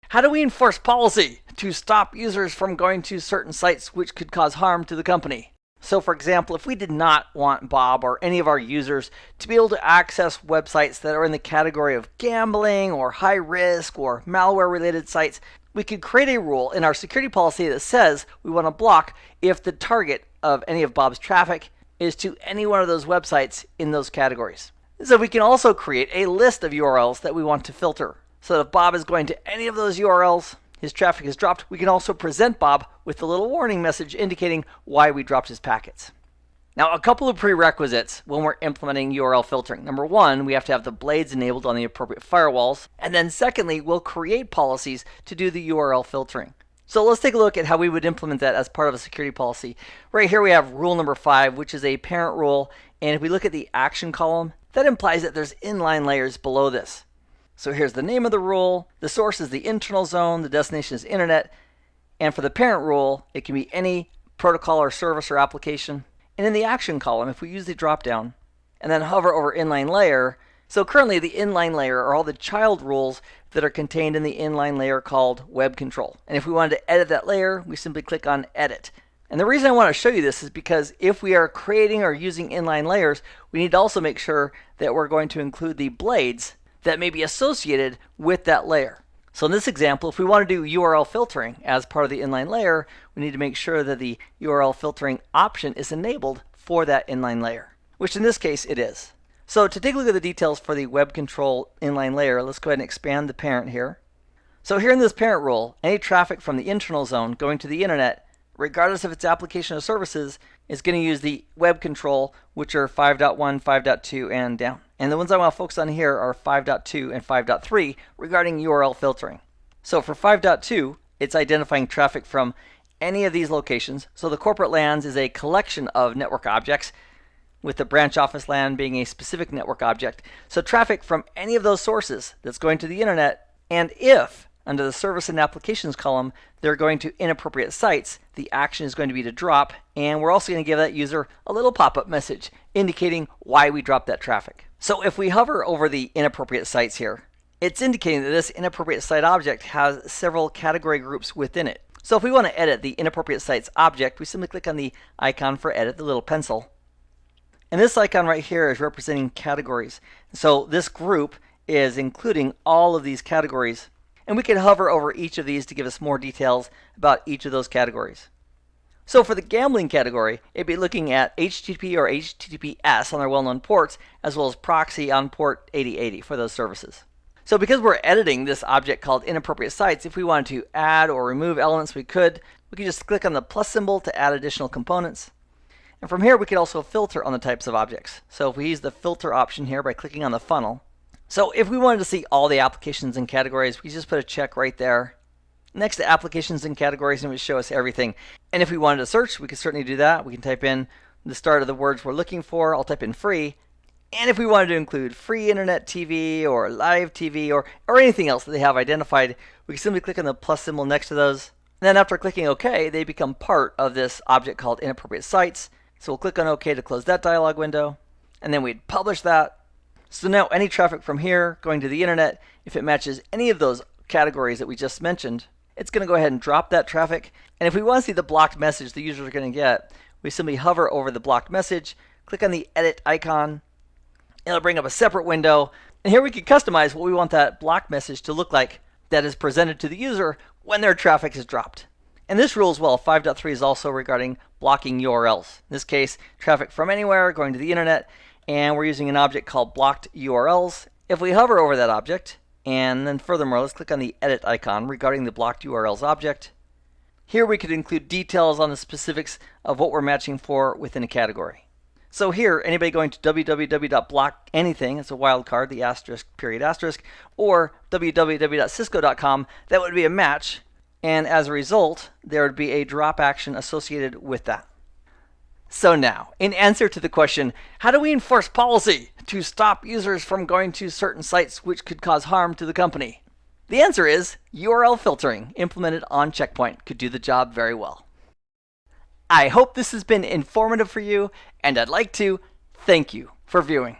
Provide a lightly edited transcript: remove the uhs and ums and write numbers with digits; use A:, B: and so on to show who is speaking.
A: How do we enforce policy to stop users from going to certain sites which could cause harm to the company? So for example, if we did not want Bob or any of our users to be able to access websites that are in the category of gambling or high risk or malware related sites, we could create a rule in our security policy that says we want to block if the target of any of Bob's traffic is to any one of those websites in those categories. So we can also create a list of URLs that we want to filter. So that if Bob is going to any of those URLs, his traffic is dropped, we can also present Bob with a little warning message indicating why we dropped his packets. Now, a couple of prerequisites when we're implementing URL filtering. Number one, we have to have the blades enabled on the appropriate firewalls. And then secondly, we'll create policies to do the URL filtering. So let's take a look at how we would implement that as part of a security policy. Right here we have rule number 5, which is a parent rule. And if we look at the action column, that implies that there's inline layers below this. So here's the name of the rule, the source is the internal zone, the destination is internet, and for the parent rule, it can be any protocol or service or application. And in the action column, if we use the dropdown and then hover over inline layer, so currently the inline layer are all the child rules that are contained in the inline layer called web control. And if we wanted to edit that layer, we simply click on edit. And the reason I want to show you this is because if we are creating or using inline layers, we need to also make sure that we're going to include the blades that may be associated with that layer. So in this example, if we want to do URL filtering as part of the inline layer, we need to make sure that the URL filtering option is enabled for that inline layer, which in this case it is. So to take a look at the details for the web control inline layer, let's go ahead and expand the parent here. So here in this parent rule, any traffic from the internal zone going to the internet, regardless of its application or services, is going to use the web control, which are 5.1, 5.2, and down. And the ones I want to focus on here are 5.2 and 5.3 regarding URL filtering. So for 5.2, it's identifying traffic from any of these locations. So the corporate LANs is a collection of network objects, with the branch office LAN being a specific network object. So traffic from any of those sources that's going to the internet, and if under the service and applications column, they're going to inappropriate sites, the action is going to be to drop, and we're also going to give that user a little pop-up message indicating why we dropped that traffic. So if we hover over the inappropriate sites here, it's indicating that this inappropriate site object has several category groups within it. So if we want to edit the inappropriate sites object, we simply click on the icon for edit, the little pencil. And this icon right here is representing categories. So this group is including all of these categories. And we can hover over each of these to give us more details about each of those categories. So for the gambling category, it'd be looking at HTTP or HTTPS on their well-known ports, as well as proxy on port 8080 for those services. So because we're editing this object called inappropriate sites, if we wanted to add or remove elements, we could just click on the plus symbol to add additional components. And from here, we could also filter on the types of objects. So if we use the filter option here by clicking on the funnel, so if we wanted to see all the applications and categories, we just put a check right there next to applications and categories, and it would show us everything. And if we wanted to search, we could certainly do that. We can type in the start of the words we're looking for. I'll type in free. And if we wanted to include free internet TV or live TV or anything else that they have identified, we can simply click on the plus symbol next to those. And then after clicking OK, they become part of this object called inappropriate sites. So we'll click on OK to close that dialog window. And then we'd publish that. So now any traffic from here going to the internet, if it matches any of those categories that we just mentioned, it's going to go ahead and drop that traffic. And if we want to see the blocked message the users are going to get, we simply hover over the blocked message, click on the edit icon, and it'll bring up a separate window. And here we can customize what we want that blocked message to look like that is presented to the user when their traffic is dropped. And this rule as well, 5.3, is also regarding blocking URLs. In this case, traffic from anywhere going to the internet. And we're using an object called blocked URLs. If we hover over that object, and then furthermore, let's click on the edit icon regarding the blocked URLs object. Here we could include details on the specifics of what we're matching for within a category. So here, anybody going to www.blockanything, it's a wildcard, the asterisk, period, asterisk, or www.cisco.com, that would be a match. And as a result, there would be a drop action associated with that. So now, in answer to the question, how do we enforce policy to stop users from going to certain sites which could cause harm to the company? The answer is URL filtering implemented on Checkpoint could do the job very well. I hope this has been informative for you, and I'd like to thank you for viewing.